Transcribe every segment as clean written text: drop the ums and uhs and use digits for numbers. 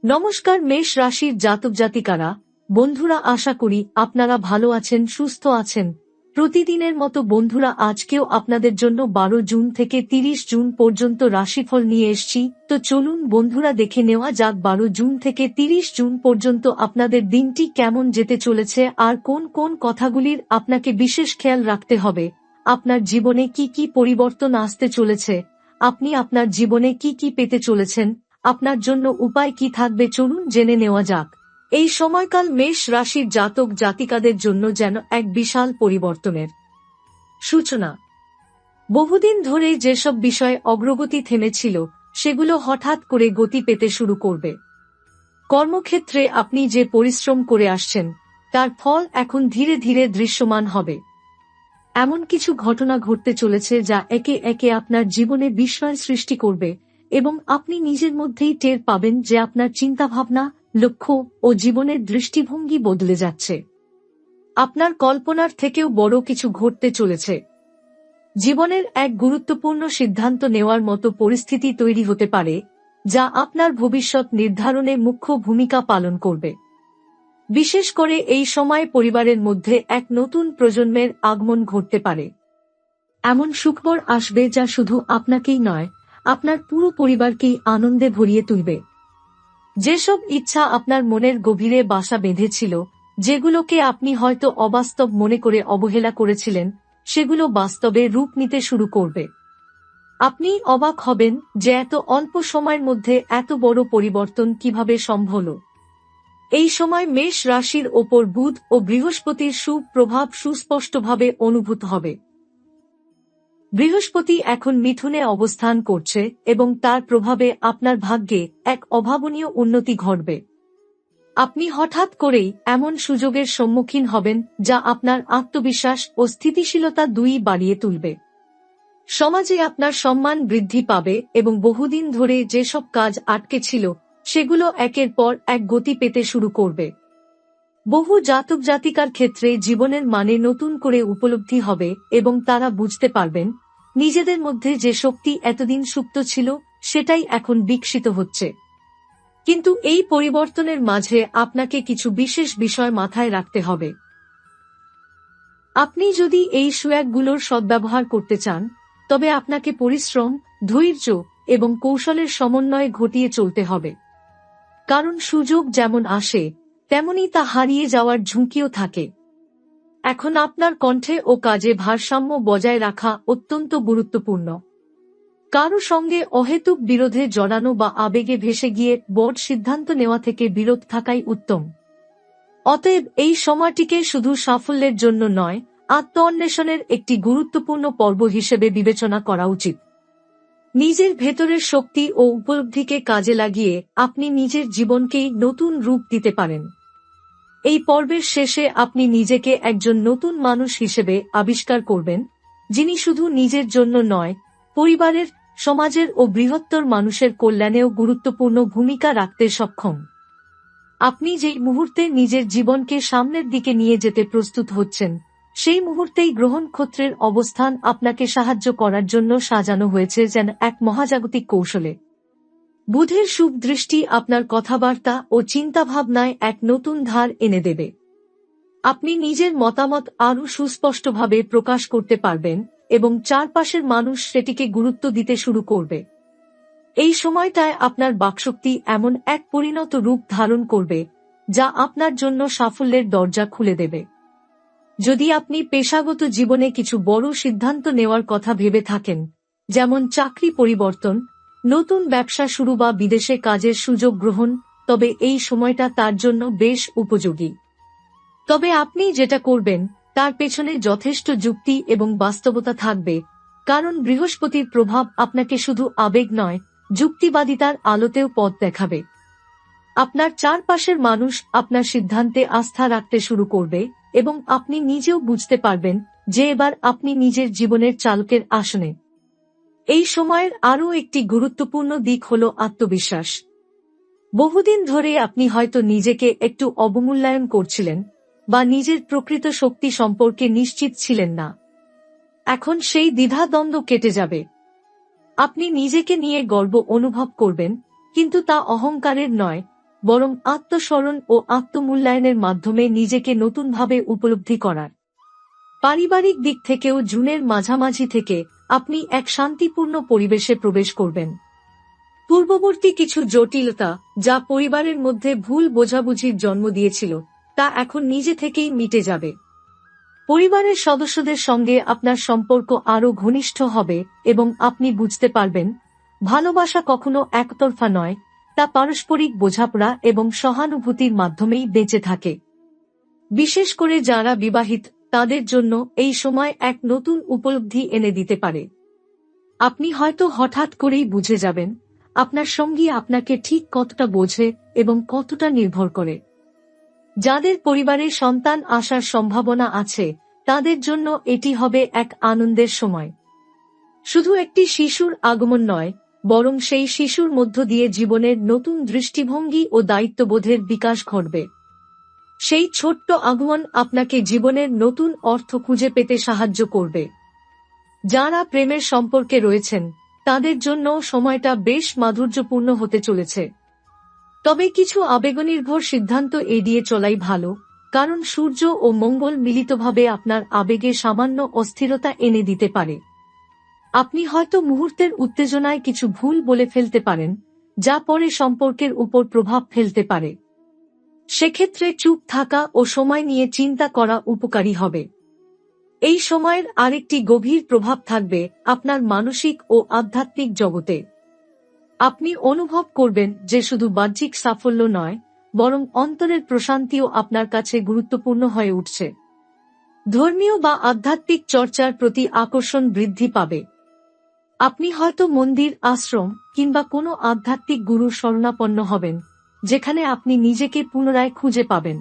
নমস্কার মেষ রাশির জাতক জাতিকারা, বন্ধুরা, আশা করি আপনারা ভালো আছেন, সুস্থ আছেন। প্রতিদিনের মতো বন্ধুরা, আজকেও আপনাদের জন্য 12 জুন থেকে 30 জুন পর্যন্ত রাশিফল নিয়ে এসেছি। তো চলুন বন্ধুরা, দেখে নেওয়া যাক 12 জুন থেকে 30 জুন পর্যন্ত আপনাদের দিনটি কেমন যেতে চলেছে আর কোন কোন কথাগুলির আপনাকে বিশেষ খেয়াল রাখতে হবে। আপনার জীবনে কি কি পরিবর্তন আসতে চলেছে, আপনি আপনার জীবনে কি কি পেতে চলেছেন, আপনার জন্য উপায় কি থাকবে, চলুন জেনে নেওয়া যাক। এই সময়কাল মেষ রাশির জাতক জাতিকাদের জন্য যেন এক বিশাল পরিবর্তনের সূচনা। বহুদিন ধরে যেসব বিষয়ে অগ্রগতি থেমেছিল সেগুলো হঠাৎ করে গতি পেতে শুরু করবে। কর্মক্ষেত্রে আপনি যে পরিশ্রম করে আসছেন তার ফল এখন ধীরে ধীরে দৃশ্যমান হবে। এমন কিছু ঘটনা ঘটতে চলেছে যা একে একে আপনার জীবনে বিস্ময় সৃষ্টি করবে এবং আপনি নিজের মধ্যেই টের পাবেন যে আপনার চিন্তাভাবনা, লক্ষ্য ও জীবনের দৃষ্টিভঙ্গি বদলে যাচ্ছে। আপনার কল্পনার থেকেও বড় কিছু ঘটতে চলেছে। জীবনের এক গুরুত্বপূর্ণ সিদ্ধান্ত নেওয়ার মতো পরিস্থিতি তৈরি হতে পারে যা আপনার ভবিষ্যৎ নির্ধারণে মুখ্য ভূমিকা পালন করবে। বিশেষ করে এই সময় পরিবারের মধ্যে এক নতুন প্রজন্মের আগমন ঘটতে পারে। এমন সুখবর আসবে যা শুধু আপনাকেই নয়, আপনার পুরো পরিবারকেই আনন্দে ভরিয়ে তুলবে। যেসব ইচ্ছা আপনার মনের গভীরে বাসা বেঁধেছিল, যেগুলোকে আপনি হয়তো অবাস্তব মনে করে অবহেলা করেছিলেন, সেগুলো বাস্তবে রূপ নিতে শুরু করবে। আপনি অবাক হবেন যে এত অল্প সময়ের মধ্যে এত বড় পরিবর্তন কিভাবে সম্ভব হলো। এই সময় মেষ রাশির ওপর বুধ ও বৃহস্পতির সুপ্রভাব সুস্পষ্টভাবে অনুভূত হবে। বৃহস্পতি এখন মিথুনে অবস্থান করছে এবং তার প্রভাবে আপনার ভাগ্যে এক অভাবনীয় উন্নতি ঘটবে। আপনি হঠাৎ করেই এমন সুযোগের সম্মুখীন হবেন যা আপনার আত্মবিশ্বাস ও স্থিতিশীলতা দুই বাড়িয়ে তুলবে। সমাজে আপনার সম্মান বৃদ্ধি পাবে এবং বহুদিন ধরে যেসব কাজ আটকে ছিল সেগুলো একের পর এক গতি পেতে শুরু করবে। বহু জাতক জাতিকার ক্ষেত্রে জীবনের মানে নতুন করে উপলব্ধি হবে এবং তারা বুঝতে পারবেন নিজেদের মধ্যে যে শক্তি এতদিন সুপ্ত ছিল সেটাই এখন বিকশিত হচ্ছে। কিন্তু এই পরিবর্তনের মাঝে আপনাকে কিছু বিশেষ বিষয় মাথায় রাখতে হবে। আপনি যদি এই সুযোগগুলোর সদ্ব্যবহার করতে চান তবে আপনাকে পরিশ্রম, ধৈর্য এবং কৌশলের সমন্বয়ে ঘটিয়ে চলতে হবে। কারণ সুযোগ যেমন আসে তেমনি তা হারিয়ে যাওয়ার ঝুঁকিও থাকে। এখন আপনার কণ্ঠে ও কাজে ভারসাম্য বজায় রাখা অত্যন্ত গুরুত্বপূর্ণ। কারো সঙ্গে অহেতুক বিরোধে জড়ানো বা আবেগে ভেসে গিয়ে বড় সিদ্ধান্ত নেওয়া থেকে বিরত থাকাই উত্তম। অতএব এই সময়টিকে শুধু সাফল্যের জন্য নয়, আত্ম-অন্বেষণের একটি গুরুত্বপূর্ণ পর্ব হিসেবে বিবেচনা করা উচিত। নিজের ভেতরের শক্তি ও উপলব্ধিকে কাজে লাগিয়ে আপনি নিজের জীবনকেই নতুন রূপ দিতে পারেন। এই পর্বের শেষে আপনি নিজেকে একজন নতুন মানুষ হিসেবে আবিষ্কার করবেন, যিনি শুধু নিজের জন্য নয়, পরিবারের, সমাজের ও বৃহত্তর মানুষের কল্যাণেও গুরুত্বপূর্ণ ভূমিকা রাখতে সক্ষম। আপনি যেই মুহূর্তে নিজের জীবনকে সামনের দিকে নিয়ে যেতে প্রস্তুত হচ্ছেন, সেই মুহূর্তেই গ্রহনক্ষত্রের অবস্থান আপনাকে সাহায্য করার জন্য সাজানো হয়েছে যেন এক মহাজাগতিক কৌশলে। বুধের শুভ দৃষ্টি আপনার কথাবার্তা ও চিন্তাভাবনায় এক নতুন ধার এনে দেবে। আপনি নিজের মতামত আরও সুস্পষ্টভাবে প্রকাশ করতে পারবেন এবং চারপাশের মানুষ সেটিকে গুরুত্ব দিতে শুরু করবে। এই সময়টায় আপনার বাকশক্তি এমন এক পরিণত রূপ ধারণ করবে যা আপনার জন্য সাফল্যের দরজা খুলে দেবে। যদি আপনি পেশাগত জীবনে কিছু বড় সিদ্ধান্ত নেওয়ার কথা ভেবে থাকেন, যেমন চাকরি পরিবর্তন, নতুন ব্যবসা শুরু বা বিদেশে কাজের সুযোগ গ্রহণ, তবে এই সময়টা তার জন্য বেশ উপযোগী। তবে আপনি যেটা করবেন তার পেছনে যথেষ্ট যুক্তি এবং বাস্তবতা থাকবে, কারণ বৃহস্পতির প্রভাব আপনাকে শুধু আবেগ নয়, যুক্তিবাদিতার আলোতেও পথ দেখাবে। আপনার চারপাশের মানুষ আপনার সিদ্ধান্তে আস্থা রাখতে শুরু করবে এবং আপনি নিজেও বুঝতে পারবেন যে এবার আপনি নিজের জীবনের চালকের আসনে। এই সময়ের আরও একটি গুরুত্বপূর্ণ দিক হল আত্মবিশ্বাস। বহুদিন ধরে আপনি হয়তো নিজেকে একটু অবমূল্যায়ন করছিলেন বা নিজের প্রকৃত শক্তি সম্পর্কে নিশ্চিত ছিলেন না। এখন সেই দ্বিধাদ্বন্দ্ব কেটে যাবে। আপনি নিজেকে নিয়ে গর্ব অনুভব করবেন, কিন্তু তা অহংকারের নয়, বরং আত্মস্মরণ ও আত্মমূল্যায়নের মাধ্যমে নিজেকে নতুনভাবে উপলব্ধি করার। পারিবারিক দিক থেকেও জুনের মাঝামাঝি থেকে আপনি এক শান্তিপূর্ণ পরিবেশে প্রবেশ করবেন। পূর্ববর্তী কিছু জটিলতা যা পরিবারের মধ্যে ভুল বোঝাবুঝির জন্ম দিয়েছিল তা এখন নিজে থেকেই মিটে যাবে। পরিবারের সদস্যদের সঙ্গে আপনার সম্পর্ক আরও ঘনিষ্ঠ হবে এবং আপনি বুঝতে পারবেন ভালোবাসা কখনো একতরফা নয়, তা পারস্পরিক বোঝাপড়া এবং সহানুভূতির মাধ্যমেই বেঁচে থাকে। বিশেষ করে যারা বিবাহিত তাদের জন্য এই সময় এক নতুন উপলব্ধি এনে দিতে পারে। আপনি হয়তো হঠাৎ করেই বুঝে যাবেন আপনার সঙ্গী আপনাকে ঠিক কতটা বোঝে এবং কতটা নির্ভর করে। যাদের পরিবারে সন্তান আসার সম্ভাবনা আছে তাদের জন্য এটি হবে এক আনন্দের সময়। শুধু একটি শিশুর আগমন নয়, বরং সেই শিশুর মধ্য দিয়ে জীবনের নতুন দৃষ্টিভঙ্গি ও দায়িত্ববোধের বিকাশ ঘটবে। সেই ছোট্ট আগমন আপনাকে জীবনের নতুন অর্থ খুঁজে পেতে সাহায্য করবে। যারা প্রেমের সম্পর্কে রয়েছেন তাদের জন্য সময়টা বেশ মাধুর্যপূর্ণ হতে চলেছে। তবে কিছু আবেগনির্ভর সিদ্ধান্ত এড়িয়ে চলাই ভালো, কারণ সূর্য ও মঙ্গল মিলিতভাবে আপনার আবেগে সামান্য অস্থিরতা এনে দিতে পারে। আপনি হয়তো মুহূর্তের উত্তেজনায় কিছু ভুল বলে ফেলতে পারেন, যা পরে সম্পর্কের উপর প্রভাব ফেলতে পারে। সেক্ষেত্রে চুপ থাকা ও সময় নিয়ে চিন্তা করা উপকারী হবে। এই সময়ের আরেকটি গভীর প্রভাব থাকবে আপনার মানসিক ও আধ্যাত্মিক জগতে। আপনি অনুভব করবেন যে শুধু বাহ্যিক সাফল্য নয়, বরং অন্তরের প্রশান্তিও আপনার কাছে গুরুত্বপূর্ণ হয়ে উঠছে। ধর্মীয় বা আধ্যাত্মিক চর্চার প্রতি আকর্ষণ বৃদ্ধি পাবে। আপনি হয়তো মন্দির, আশ্রম কিংবা কোনো আধ্যাত্মিক গুরুর শরণাপন্ন হবেন, যেখানে আপনি নিজেকে পুনরায় খুঁজে পাবেন।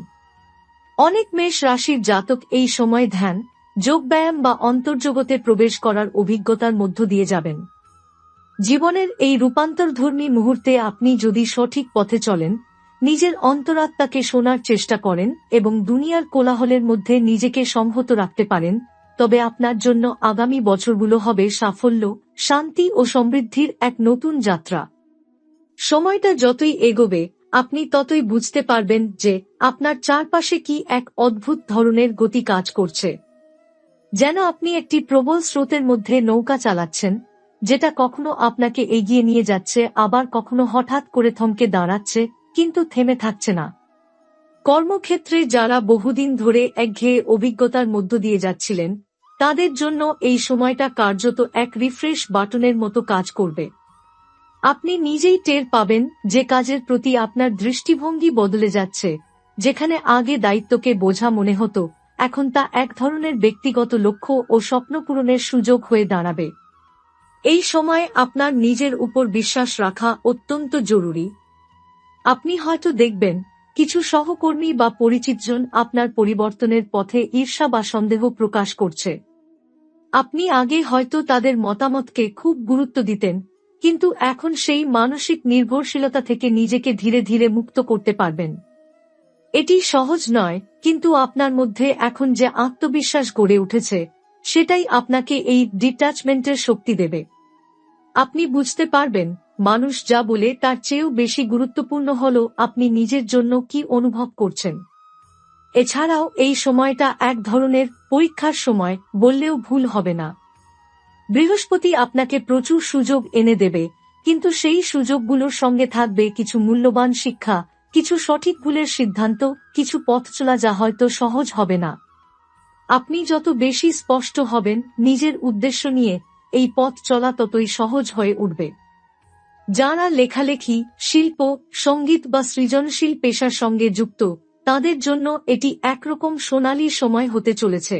অনেক মেষ রাশির জাতক এই সময় ধ্যান, যোগব্যায়াম বা অন্তর্জগতে প্রবেশ করার অভিজ্ঞতার মধ্য দিয়ে যাবেন। জীবনের এই রূপান্তরধর্মী মুহূর্তে আপনি যদি সঠিক পথে চলেন, নিজের অন্তরাত্মাকে শোনার চেষ্টা করেন এবং দুনিয়ার কোলাহলের মধ্যে নিজেকে সংহত রাখতে পারেন, তবে আপনার জন্য আগামী বছরগুলো হবে সাফল্য, শান্তি ও সমৃদ্ধির এক নতুন যাত্রা। সময়টা যতই এগোবে আপনি ততই বুঝতে পারবেন যে আপনার চারপাশে কি এক অদ্ভুত ধরনের গতি কাজ করছে। যেন আপনি একটি প্রবল স্রোতের মধ্যে নৌকা চালাচ্ছেন, যেটা কখনো আপনাকে এগিয়ে নিয়ে যাচ্ছে, আবার কখনো হঠাৎ করে থমকে দাঁড়াচ্ছে, কিন্তু থেমে থাকছে না। কর্মক্ষেত্রে যারা বহুদিন ধরে একঘেয়ে অভিজ্ঞতার মধ্য দিয়ে যাচ্ছিলেন তাদের জন্য এই সময়টা কার্যত এক রিফ্রেশ বাটনের মতো কাজ করবে। আপনি নিজেই টের পাবেন যে কাজের প্রতি আপনার দৃষ্টিভঙ্গি বদলে যাচ্ছে। যেখানে আগে দায়িত্বকে বোঝা মনে হতো, এখন তা এক ধরনের ব্যক্তিগত লক্ষ্য ও স্বপ্ন পূরণের সুযোগ হয়ে দাঁড়াবে। এই সময় আপনার নিজের উপর বিশ্বাস রাখা অত্যন্ত জরুরি। আপনি হয়তো দেখবেন কিছু সহকর্মী বা পরিচিতজন আপনার পরিবর্তনের পথে ঈর্ষা বা সন্দেহ প্রকাশ করছে। আপনি আগে হয়তো তাদের মতামতকে খুব গুরুত্ব দিতেন, কিন্তু এখন সেই মানসিক নির্ভরশীলতা থেকে নিজেকে ধীরে ধীরে মুক্ত করতে পারবেন। এটি সহজ নয়, কিন্তু আপনার মধ্যে এখন যে আত্মবিশ্বাস গড়ে উঠেছে সেটাই আপনাকে এই ডিট্যাচমেন্টের শক্তি দেবে। আপনি বুঝতে পারবেন মানুষ যা বলে তার চেয়েও বেশি গুরুত্বপূর্ণ হলো আপনি নিজের জন্য কি অনুভব করছেন। এছাড়াও এই সময়টা এক ধরনের পরীক্ষার সময় বললেও ভুল হবে না। বৃহস্পতি আপনাকে প্রচুর সুযোগ এনে দেবে, কিন্তু সেই সুযোগগুলোর সঙ্গে থাকবে কিছু মূল্যবান শিক্ষা, কিছু সঠিক ভুলের সিদ্ধান্ত, কিছু পথ চলা যা হয়তো সহজ হবে না। আপনি যত বেশি স্পষ্ট হবেন নিজের উদ্দেশ্য নিয়ে, এই পথ চলা ততই সহজ হয়ে উঠবে। যারা লেখালেখি, শিল্প, সঙ্গীত বা সৃজনশীল পেশার সঙ্গে যুক্ত তাদের জন্য এটি একরকম সোনালী সময় হতে চলেছে।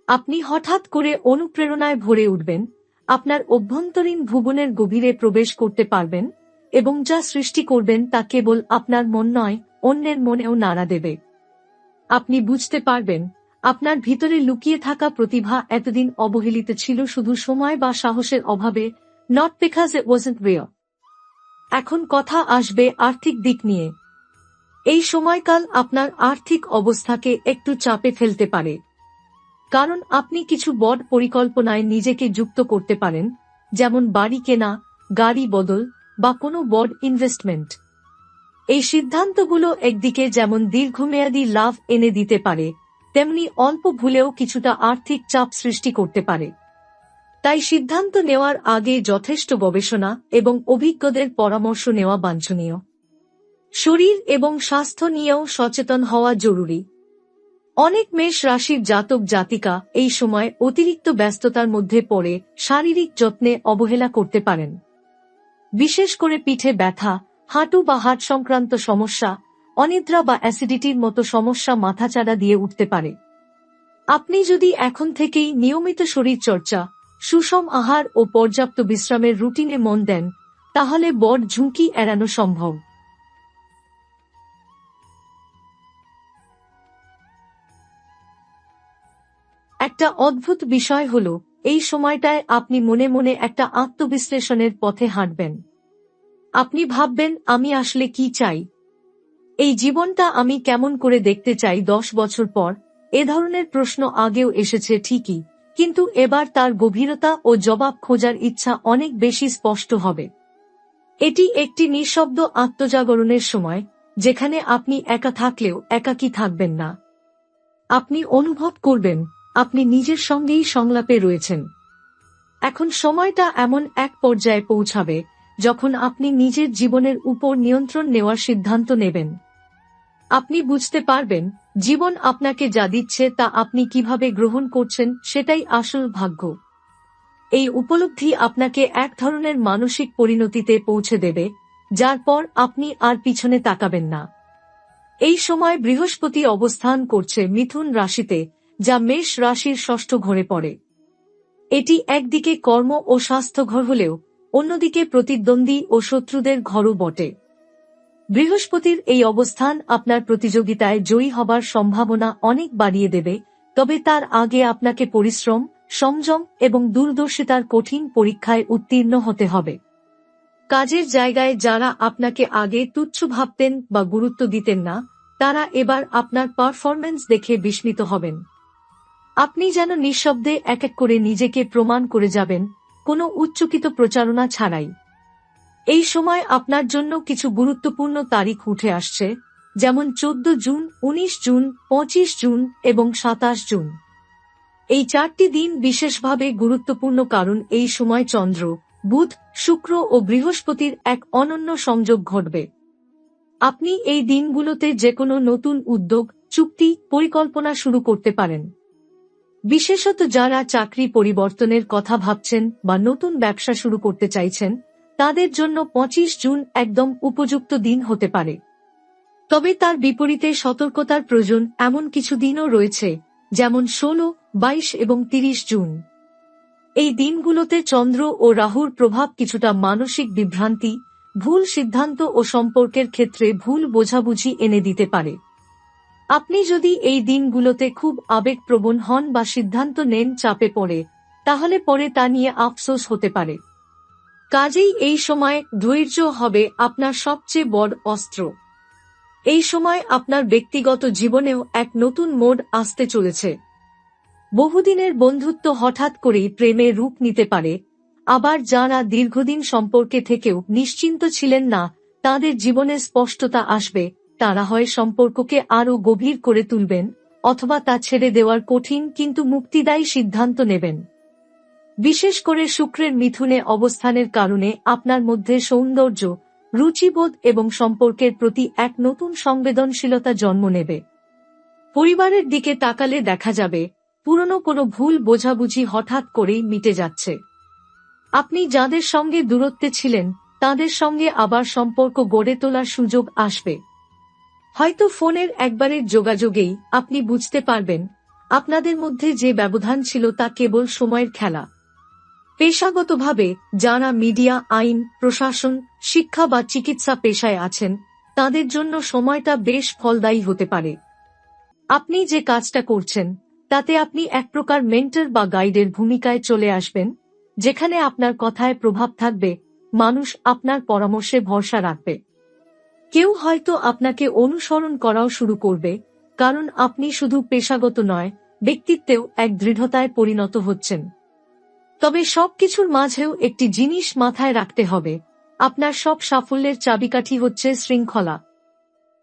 আপনি হঠাৎ করে অনুপ্রেরণায় ভরে উঠবেন, আপনার অভ্যন্তরীণ ভুবনের গভীরে প্রবেশ করতে পারবেন এবং যা সৃষ্টি করবেন তা কেবল আপনার মন নয়, অন্যের মনেও নাড়া দেবে। আপনি বুঝতে পারবেন আপনার ভিতরে লুকিয়ে থাকা প্রতিভা এতদিন অবহেলিত ছিল শুধু সময় বা সাহসের অভাবে, not because it wasn't real. এখন কথা আসবে আর্থিক দিক নিয়ে। এই সময়কাল আপনার আর্থিক অবস্থাকে একটু চাপে ফেলতে পারে, কারণ আপনি কিছু বড় পরিকল্পনায় নিজেকে যুক্ত করতে পারেন, যেমন বাড়ি কেনা, গাড়ি বদল বা কোনো বড় ইনভেস্টমেন্ট। এই সিদ্ধান্তগুলো একদিকে যেমন দীর্ঘমেয়াদী লাভ এনে দিতে পারে, তেমনি অল্প ভুলেও কিছুটা আর্থিক চাপ সৃষ্টি করতে পারে। তাই সিদ্ধান্ত নেওয়ার আগে যথেষ্ট গবেষণা এবং অভিজ্ঞদের পরামর্শ নেওয়া বাঞ্ছনীয়। শরীর এবং স্বাস্থ্য নিয়েও সচেতন হওয়া জরুরি। অনেক মেষ রাশির জাতক জাতিকা এই সময় অতিরিক্ত ব্যস্ততার মধ্যে পড়ে শারীরিক যত্নে অবহেলা করতে পারেন। বিশেষ করে পিঠে ব্যথা, হাঁটু বা হাট সংক্রান্ত সমস্যা, অনিদ্রা বা অ্যাসিডিটির মতো সমস্যা মাথাচাড়া দিয়ে উঠতে পারে। আপনি যদি এখন থেকেই নিয়মিত শরীরচর্চা, সুষম আহার ও পর্যাপ্ত বিশ্রামের রুটিনে মন দেন, তাহলে বড় ঝুঁকি এড়ানো সম্ভব। একটা অদ্ভুত বিষয় হল, এই সময়টায় আপনি মনে মনে একটা আত্মবিশ্লেষণের পথে হাঁটবেন। আপনি ভাববেন, আমি আসলে কি চাই, এই জীবনটা আমি কেমন করে দেখতে চাই 10 বছর পর। এ ধরনের প্রশ্ন আগেও এসেছে ঠিকই, কিন্তু এবার তার গভীরতা ও জবাব খোঁজার ইচ্ছা অনেক বেশি স্পষ্ট হবে। এটি একটি নিঃশব্দ আত্মজাগরণের সময়, যেখানে আপনি একা থাকলেও একাকী থাকবেন না। আপনি অনুভব করবেন আপনি নিজের সঙ্গেই সংলাপে রয়েছেন। এখন সময়টা এমন এক পর্যায়ে পৌঁছাবে যখন আপনি নিজের জীবনের উপর নিয়ন্ত্রণ নেওয়ার সিদ্ধান্ত নেবেন। আপনি বুঝতে পারবেন, জীবন আপনাকে যা দিচ্ছে তা আপনি কিভাবে গ্রহণ করছেন সেটাই আসল ভাগ্য। এই উপলব্ধি আপনাকে এক ধরনের মানসিক পরিণতিতে পৌঁছে দেবে, যার পর আপনি আর পিছনে তাকাবেন না। এই সময় বৃহস্পতি অবস্থান করছে মিথুন রাশিতে, যা মেষ রাশির ষষ্ঠ ঘরে পড়ে। এটি একদিকে কর্ম ও স্বাস্থ্য ঘর হলেও অন্যদিকে প্রতিদ্বন্দ্বী ও শত্রুদের ঘরও বটে। বৃহস্পতির এই অবস্থান আপনার প্রতিযোগিতায় জয়ী হবার সম্ভাবনা অনেক বাড়িয়ে দেবে, তবে তার আগে আপনাকে পরিশ্রম, সংযম এবং দূরদর্শিতার কঠিন পরীক্ষায় উত্তীর্ণ হতে হবে। কাজের জায়গায় যারা আপনাকে আগে তুচ্ছ ভাবতেন বা গুরুত্ব দিতেন না, তারা এবার আপনার পারফরম্যান্স দেখে বিস্মিত হবেন। আপনি যেন নিঃশব্দে এক এক করে নিজেকে প্রমাণ করে যাবেন, কোনো উচ্চকিত প্রচারণা ছাড়াই। এই সময় আপনার জন্য কিছু গুরুত্বপূর্ণ তারিখ উঠে আসছে, যেমন 14 জুন, 19 জুন, 25 জুন এবং 27 জুন। এই 4টি দিন বিশেষভাবে গুরুত্বপূর্ণ কারণ এই সময় চন্দ্র, বুধ, শুক্র ও বৃহস্পতির এক অনন্য সংযোগ ঘটবে। আপনি এই দিনগুলোতে যেকোনো নতুন উদ্যোগ, চুক্তি, পরিকল্পনা শুরু করতে পারেন। বিশেষত যারা চাকরি পরিবর্তনের কথা ভাবছেন বা নতুন ব্যবসা শুরু করতে চাইছেন, তাদের জন্য 25 জুন একদম উপযুক্ত দিন হতে পারে। তবে তার বিপরীতে সতর্কতার প্রয়োজন এমন কিছু দিনও রয়েছে, যেমন 16, 22 এবং 30 জুন। এই দিনগুলোতে চন্দ্র ও রাহুর প্রভাব কিছুটা মানসিক বিভ্রান্তি, ভুল সিদ্ধান্ত ও সম্পর্কের ক্ষেত্রে ভুল বোঝাবুঝি এনে দিতে পারে। আপনি যদি এই দিনগুলোতে খুব আবেগপ্রবণ হন বা সিদ্ধান্ত নেন চাপে পড়ে, তাহলে পরে তা নিয়ে আফসোস হতে পারে। কাজেই এই সময় ধৈর্য হবে আপনার সবচেয়ে বড় অস্ত্র। এই সময় আপনার ব্যক্তিগত জীবনেও এক নতুন মোড় আসতে চলেছে। বহুদিনের বন্ধুত্ব হঠাৎ করেই প্রেমে রূপ নিতে পারে, আবার যারা দীর্ঘদিন সম্পর্কে থেকেও নিশ্চিন্ত ছিলেন না, তাদের জীবনে স্পষ্টতা আসবে। তারা হয় সম্পর্ককে আরও গভীর করে তুলবেন, অথবা তা ছেড়ে দেওয়ার কঠিন কিন্তু মুক্তিদায়ী সিদ্ধান্ত নেবেন। বিশেষ করে শুক্রের মিথুনে অবস্থানের কারণে আপনার মধ্যে সৌন্দর্য, রুচিবোধ এবং সম্পর্কের প্রতি এক নতুন সংবেদনশীলতা জন্ম নেবে। পরিবারের দিকে তাকালে দেখা যাবে পুরনো কোনো ভুল বোঝাবুঝি হঠাৎ করেই মিটে যাচ্ছে। আপনি যাদের সঙ্গে দূরত্বে ছিলেন, তাদের সঙ্গে আবার সম্পর্ক গড়ে তোলার সুযোগ আসবে। হয়তো ফোনের একবারের যোগাযোগেই আপনি বুঝতে পারবেন আপনাদের মধ্যে যে ব্যবধান ছিল তা কেবল সময়ের খেলা। পেশাগতভাবে যারা মিডিয়া, আইন, প্রশাসন, শিক্ষা বা চিকিৎসা পেশায় আছেন, তাদের জন্য সময়টা বেশ ফলদায়ী হতে পারে। আপনি যে কাজটা করছেন তাতে আপনি এক প্রকার মেন্টর বা গাইডের ভূমিকায় চলে আসবেন, যেখানে আপনার কথায় প্রভাব থাকবে, মানুষ আপনার পরামর্শে ভরসা রাখবে। কেউ হয়তো আপনাকে অনুসরণ করাও শুরু করবে, কারণ আপনি শুধু পেশাগত নয়, ব্যক্তিত্বেও এক দৃঢ়তায় পরিণত হচ্ছেন। তবে সবকিছুর মাঝেও একটি জিনিস মাথায় রাখতে হবে, আপনার সব সাফল্যের চাবিকাঠি হচ্ছে শৃঙ্খলা।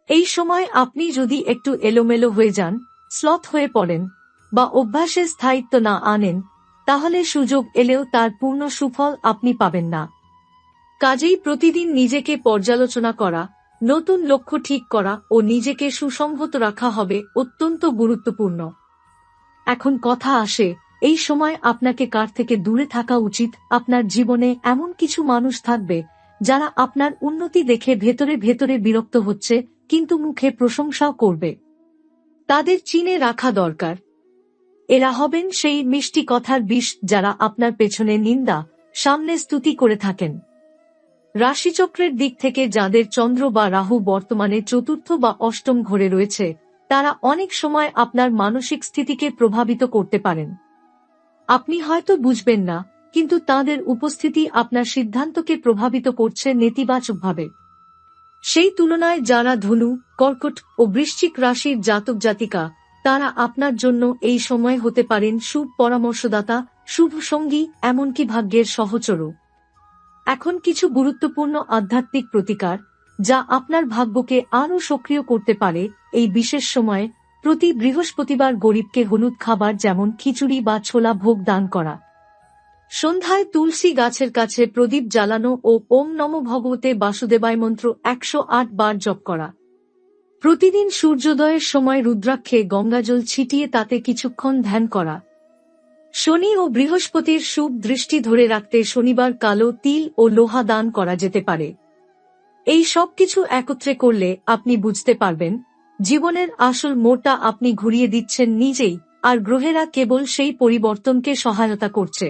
এই সময় আপনি যদি একটু এলোমেলো হয়ে যান, স্লথ হয়ে পড়েন বা অভ্যাসে স্থায়িত্ব না আনেন, তাহলে সুযোগ এলেও তার পূর্ণ সুফল আপনি পাবেন না। কাজেই প্রতিদিন নিজেকে পর্যালোচনা করা, নতুন লক্ষ্য ঠিক করা ও নিজেকে সুসংহত রাখা হবে অত্যন্ত গুরুত্বপূর্ণ। এখন কথা আসে, এই সময় আপনাকে কার থেকে দূরে থাকা উচিত? আপনার জীবনে এমন কিছু মানুষ থাকবে যারা আপনার উন্নতি দেখে ভেতরে ভেতরে বিরক্ত হচ্ছে, কিন্তু মুখে প্রশংসাও করবে। তাদের চিনে রাখা দরকার। এরা হবেন সেই মিষ্টি কথার বিষ যারা আপনার পেছনে নিন্দা, সামনে স্তুতি করে থাকেন। রাশিচক্রের দিক থেকে যাদের চন্দ্র বা রাহু বর্তমানে চতুর্থ বা অষ্টম ঘরে রয়েছে, তারা অনেক সময় আপনার মানসিক স্থিতিকে প্রভাবিত করতে পারেন। আপনি হয়তো বুঝবেন না, কিন্তু তাদের উপস্থিতি আপনার সিদ্ধান্তকে প্রভাবিত করছে নেতিবাচকভাবে। সেই তুলনায় যারা ধনু, কর্কট ও বৃশ্চিক রাশির জাতক জাতিকা, তারা আপনার জন্য এই সময় হতে পারেন শুভ পরামর্শদাতা, শুভ সঙ্গী, এমনকি ভাগ্যের সহচরও। এখন কিছু গুরুত্বপূর্ণ আধ্যাত্মিক প্রতিকার যা আপনার ভাগ্যকে আরও সক্রিয় করতে পারে এই বিশেষ সময়ে। প্রতি বৃহস্পতিবার গরিবকে হলুদ খাবার যেমন খিচুড়ি বা ছোলা ভোগ দান করা। সন্ধ্যায় তুলসী গাছের কাছে প্রদীপ জ্বালানো ও ওম নমো ভগবতে বাসুদেবায় মন্ত্র 108 বার জপ করা। প্রতিদিন সূর্যোদয়ের সময় রুদ্রাক্ষে গঙ্গাজল ছিটিয়ে তাতে কিছুক্ষণ ধ্যান করা। শনি ও বৃহস্পতির শুভ দৃষ্টি ধরে রাখতে শনিবার কালো তিল ও লোহা দান করা যেতে পারে। এই সব কিছু একত্রে করলে আপনি বুঝতে পারবেন, জীবনের আসল মোড়টা আপনি ঘুরিয়ে দিচ্ছেন নিজেই, আর গ্রহেরা কেবল সেই পরিবর্তনকে সহায়তা করছে।